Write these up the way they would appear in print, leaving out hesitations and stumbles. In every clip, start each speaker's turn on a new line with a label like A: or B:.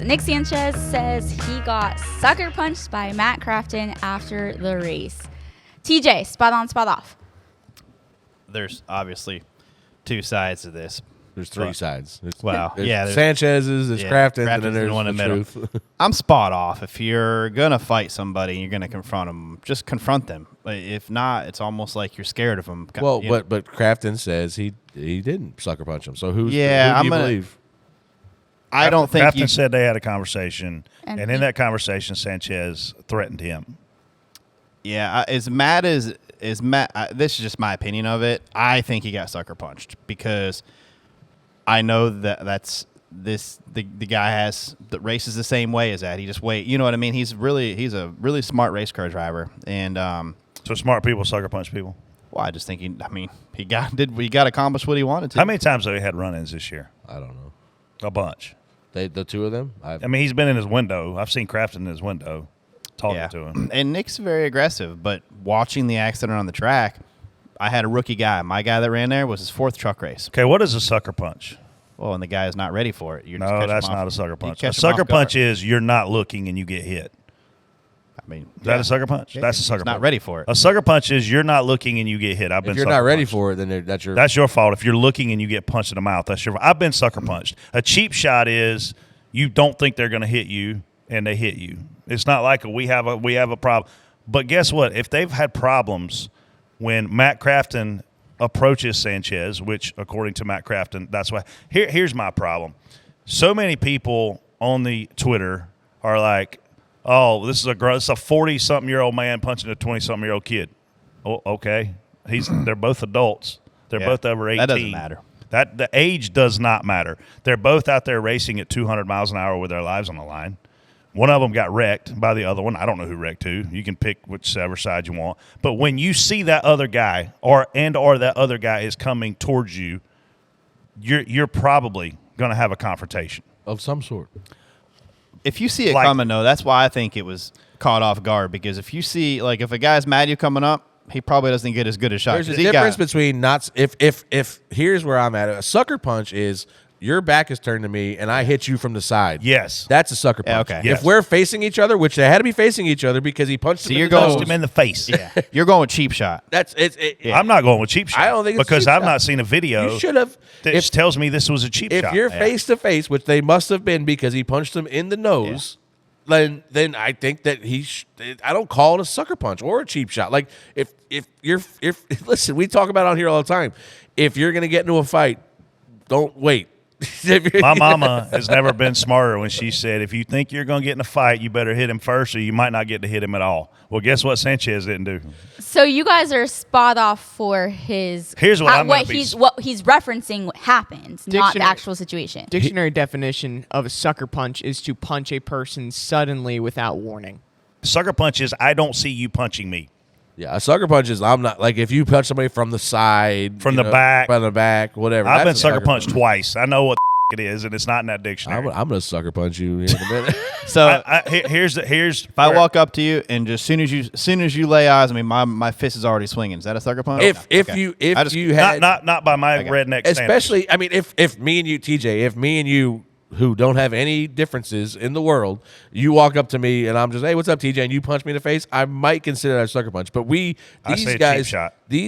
A: Nick Sanchez says he got sucker punched by Matt Crafton after the race. TJ, spot on, spot off.
B: There's obviously two sides to this.
C: There's three sides.
B: There's
C: Sanchez's, there's Crafton's, and then there's
B: one in the middle.
C: truth.
B: I'm spot off. If you're gonna fight somebody and you're gonna confront them, just confront them. If not, it's almost like you're scared of them.
C: Well, but Crafton says he didn't sucker punch him. So who do you believe?
B: I don't think
D: Crafton said they had a conversation, and in that conversation, Sanchez threatened him.
B: Yeah, as Matt is Matt. This is just my opinion of it. I think he got sucker punched because I know that's the guy that races the same way as that. He just you know what I mean? He's a really smart race car driver, and
D: so smart people sucker punch people.
B: Well, I just think he got accomplished what he wanted to.
D: How many times have they had run-ins this year?
C: I don't know.
D: A bunch.
C: The two of them?
D: He's been in his window. I've seen Crafton in his window talking to him.
B: And Nick's very aggressive, but watching the accident on the track, I had a rookie guy. My guy that ran there was his fourth truck race.
D: Okay, what is a sucker punch?
B: Well, and the guy is not ready for it.
D: No, that's not a sucker punch. A sucker punch is you're not looking and you get hit. Is that a sucker punch?
B: Yeah,
D: that's a sucker punch.
B: Not ready for it.
D: A sucker punch is you're not looking and you get hit.
C: If you're not ready for it, then that's
D: your fault. If you're looking and you get punched in the mouth, that's your fault. I've been sucker punched. A cheap shot is you don't think they're going to hit you and they hit you. It's not like we have a problem. But guess what? If they've had problems when Matt Crafton approaches Sanchez, which according to Matt Crafton, that's why. Here's my problem. So many people on the Twitter are like, "Oh, this is a 40-something-year-old man punching a 20-something-year-old kid." Oh, okay. They're both adults. They're both over 18.
B: That doesn't matter.
D: The age does not matter. They're both out there racing at 200 miles an hour with their lives on the line. One of them got wrecked by the other one. I don't know who wrecked who. You can pick whichever side you want. But when you see that other guy or that other guy is coming towards you, you're probably going to have a confrontation
C: of some sort.
B: If you see it coming, though, that's why I think it was caught off guard. Because if you see, if a guy's mad at you coming up, he probably doesn't get as good a shot.
C: There's a difference between not. If here's where I'm at. A sucker punch is your back is turned to me and I hit you from the side.
D: Yes,
C: that's a sucker punch.
B: Okay.
D: Yes.
C: If we're facing each other, which they had to be facing each other because he punched him
D: in the face.
B: Yeah, you're going with cheap shot.
C: That's it.
D: I'm not going with cheap shot.
C: I don't think it's
D: because
C: cheap
D: I've
C: shot.
D: not seen a video.
C: You should have.
D: That tells me this was a cheap shot.
C: If you're face to face, which they must have been because he punched him in the nose. Yeah. Then I think that I don't call it a sucker punch or a cheap shot. Like if listen, we talk about it on here all the time. If you're gonna get into a fight, don't wait.
D: My mama has never been smarter when she said, if you think you're going to get in a fight, you better hit him first or you might not get to hit him at all. Well, guess what Sanchez didn't do?
A: So you guys are spot off for his.
D: Here's what
A: what he's referencing what happened, not the actual situation.
E: Dictionary definition of a sucker punch is to punch a person suddenly without warning.
D: Sucker punch is I don't see you punching me.
C: Yeah, a sucker punch is I'm not if you punch somebody from the side,
D: from the back,
C: whatever.
D: I've been sucker punched twice. I know what it is, and it's not in that dictionary.
C: I'm gonna sucker punch you in a minute.
B: So
D: here's.
B: If I walk up to you and just soon as you lay eyes, my fist is already swinging. Is that a sucker punch?
C: If you had
D: not by my redneck
C: especially
D: standards.
C: if me and you, TJ, if me and you who don't have any differences in the world, you walk up to me and I'm just, hey, what's up, TJ? And you punch me in the face, I might consider that a sucker punch. But these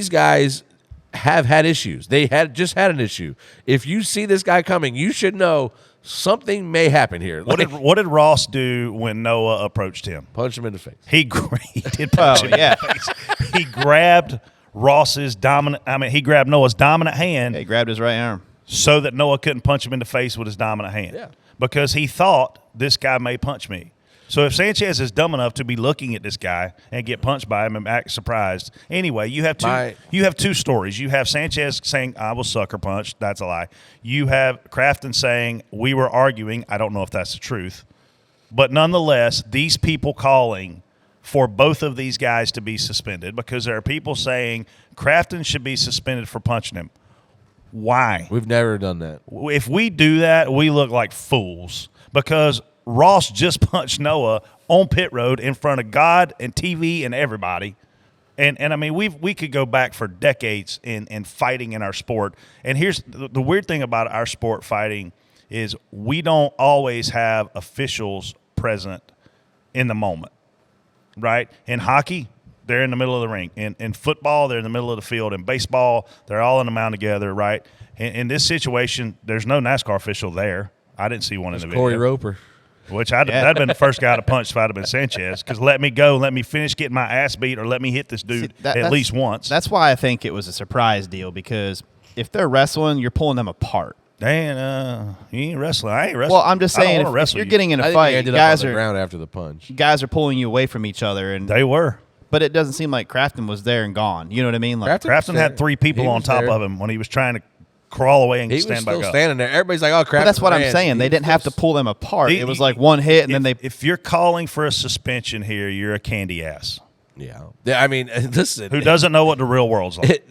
C: guys have had issues. They just had an issue. If you see this guy coming, you should know something may happen here.
D: What did Ross do when Noah approached him?
C: Punch him in the face.
D: He did punch him in the face. He grabbed he grabbed Noah's dominant hand.
B: Yeah, he grabbed his right arm.
D: So that Noah couldn't punch him in the face with his dominant hand.
C: Yeah.
D: Because he thought this guy may punch me. So if Sanchez is dumb enough to be looking at this guy and get punched by him and act surprised, anyway, you have two stories. You have Sanchez saying, I was sucker punched. That's a lie. You have Crafton saying, we were arguing. I don't know if that's the truth. But nonetheless, these people calling for both of these guys to be suspended because there are people saying Crafton should be suspended for punching him. Why?
C: We've never done that.
D: If we do that, we look like fools because Ross just punched Noah on pit road in front of God and TV and everybody. And I mean, we could go back for decades in fighting in our sport. And here's the weird thing about our sport fighting is we don't always have officials present in the moment, right? In hockey, they're in the middle of the ring. In football, they're in the middle of the field. In baseball, they're all in the mound together, right? In this situation, there's no NASCAR official there. I didn't see one in the video.
C: Corey Roper.
D: Which that'd have been the first guy to punch if I'd have been Sanchez. Because let me go, let me finish getting my ass beat, or let me hit this dude at least once.
B: That's why I think it was a surprise deal, because if they're wrestling, you're pulling them apart.
D: Dan, you ain't wrestling. I ain't wrestling.
B: Well, I'm just saying, if you're getting in a fight,
C: guys are ground after the punch.
B: Guys are pulling you away from each other, and
D: they were.
B: But it doesn't seem like Crafton was there and gone. You know what I mean? Like
D: Crafton had 3 people on top of him when he was trying to crawl away and stand back up.
C: He was still standing there. Everybody's like, "Oh, Crafton."
B: But that's what I'm saying. They didn't have to pull them apart. It was like one hit, and then they.
D: If you're calling for a suspension here, you're a candy ass.
C: Yeah. I mean, listen.
D: Who doesn't know what the real world's like?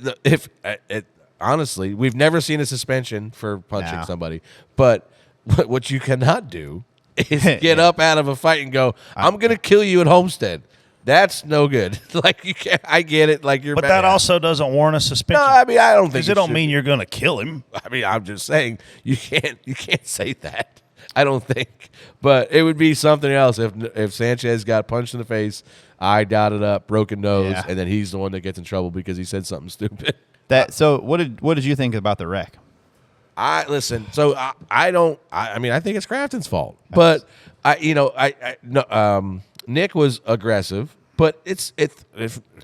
C: Honestly, we've never seen a suspension for punching somebody. But what you cannot do is get up out of a fight and go, "I'm going to kill you at Homestead." That's no good. Like, you can't. I get it. Like, you're.
D: But that also doesn't warrant a suspension.
C: No, I mean, I don't think
D: because it don't mean you're going to kill him.
C: I mean, I'm just saying you can't say that. I don't think. But it would be something else if Sanchez got punched in the face, eye dotted up, broken nose, and then he's the one that gets in trouble because he said something stupid.
B: So what did you think about the wreck?
C: I think it's Crafton's fault, but Nick was aggressive, but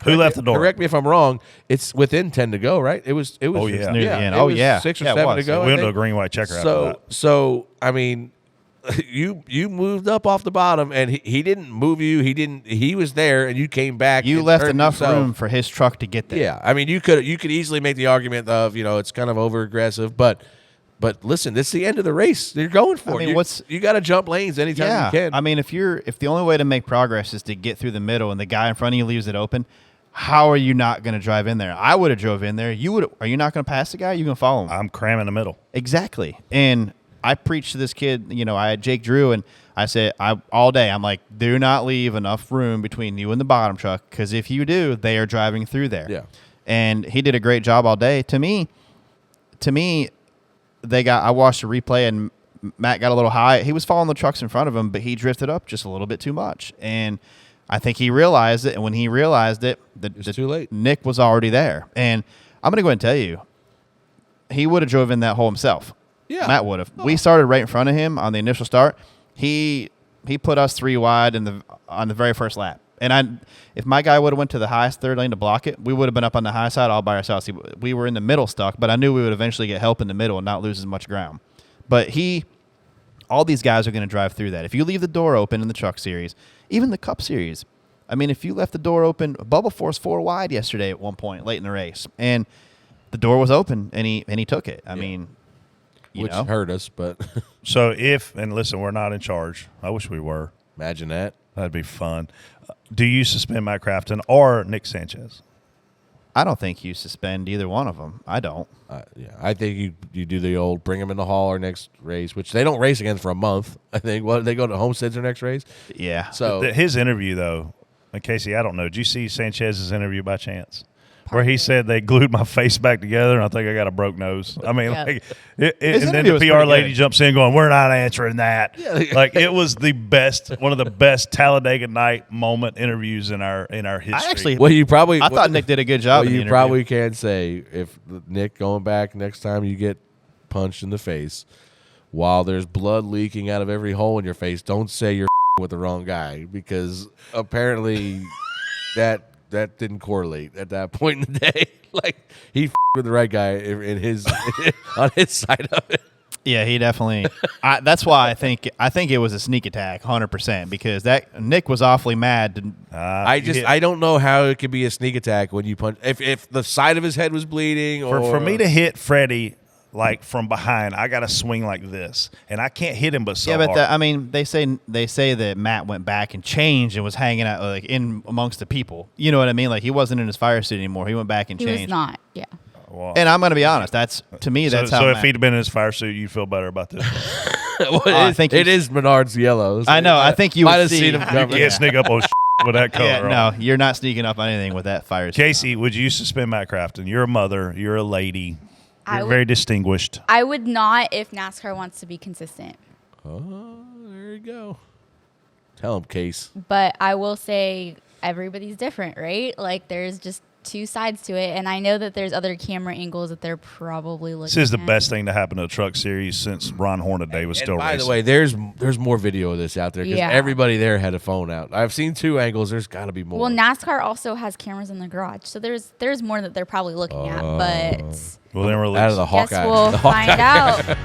D: who left the door?
C: Correct me if I'm wrong. It's within 10 to go, right? It was.
B: Oh yeah.
C: 6 or 7 to go.
D: We went to a green white checker after that.
C: So I mean, you moved up off the bottom, and he didn't move you. He was there, and you came back.
B: You left enough room for his truck to get there.
C: Yeah, I mean, you could easily make the argument of it's kind of over aggressive, but listen, this is the end of the race. You're going for it. You got to jump lanes anytime you can.
B: I mean, if the only way to make progress is to get through the middle and the guy in front of you leaves it open, how are you not going to drive in there? I would have drove in there. Are you not going to pass the guy? You going to follow him?
D: I'm cramming the middle.
B: Exactly. And I preached to this kid. I had Jake Drew, and I said all day, I'm like, do not leave enough room between you and the bottom truck, because if you do, they are driving through there.
C: Yeah.
B: And he did a great job all day. To me, I watched the replay, and Matt got a little high. He was following the trucks in front of him, but he drifted up just a little bit too much. And I think he realized it. And when he realized it,
C: it's too late.
B: Nick was already there. And I'm going to go ahead and tell you, he would have drove in that hole himself.
C: Yeah.
B: Matt would have. Oh. We started right in front of him on the initial start. He put us 3 wide on the very first lap. And if my guy would have went to the highest third lane to block it, we would have been up on the high side all by ourselves. We were in the middle stuck, but I knew we would eventually get help in the middle and not lose as much ground. But all these guys are going to drive through that. If you leave the door open in the Truck Series, even the Cup Series, I mean, if you left the door open, Bubba forced 4 wide yesterday at one point late in the race, and the door was open, and he took it. I mean,
C: which hurt us, but
D: so and listen, we're not in charge. I wish we were.
C: Imagine that.
D: That'd be fun. Do you suspend Matt Crafton or Nick Sanchez?
B: I don't think you suspend either one of them. I don't.
C: I think you do the old bring them in the hauler next race, which they don't race again for a month. I think. What, they go to Homestead's their next race?
B: Yeah.
C: So
D: his interview, though, and Casey, I don't know. Did you see Sanchez's interview by chance? Where he said they glued my face back together, and I think I got a broke nose. I mean, and then the PR lady jumps in going, "We're not answering that." Yeah. Like, it was the best, one of the best Talladega night moment interviews in our history.
B: I thought Nick did a good job.
C: You probably can say, if Nick, going back next time you get punched in the face, while there's blood leaking out of every hole in your face, don't say you're with the wrong guy, because apparently that didn't correlate at that point in the day. Like, he with the right guy in his on his side of it.
B: Yeah, he definitely. That's why I think it was a sneak attack, 100%, because that Nick was awfully mad.
C: I don't know how it could be a sneak attack when you punch. If the side of his head was bleeding,
D: for me to hit Freddie like from behind, I got to swing like this, and I can't hit him but so hard.
B: I mean, they say that Matt went back and changed and was hanging out like in amongst the people. You know what I mean? Like, he wasn't in his fire suit anymore. He went back and changed.
A: He was not. Yeah.
B: Well, and I'm going to be honest. That's how.
D: So if he'd have been in his fire suit, you'd feel better about this.
C: I think it is Menard's yellow.
B: So I know. I think you
C: might
B: have
C: seen him coming.
D: You can't sneak up on with that color.
B: Yeah, no, you're not sneaking up on anything with that fire suit.
D: Casey, would you suspend Matt Crafton? You're a mother. You're a lady. You're very distinguished.
A: I would not if NASCAR wants to be consistent.
C: Oh, there you go. Tell him, Case.
A: But I will say everybody's different, right? Like there's just two sides to it, and I know that there's other camera angles that they're probably looking at.
D: This is the best thing to happen to a truck series since Ron Hornaday was still
C: by
D: racing.
C: the way, there's more video of this out there because everybody there had a phone out. I've seen 2 angles. There's got to be more.
A: Well, NASCAR also has cameras in the garage, so there's more that they're probably looking at. But
D: Well, then release.
C: Out of the Hawkeye.
A: guess we'll find out.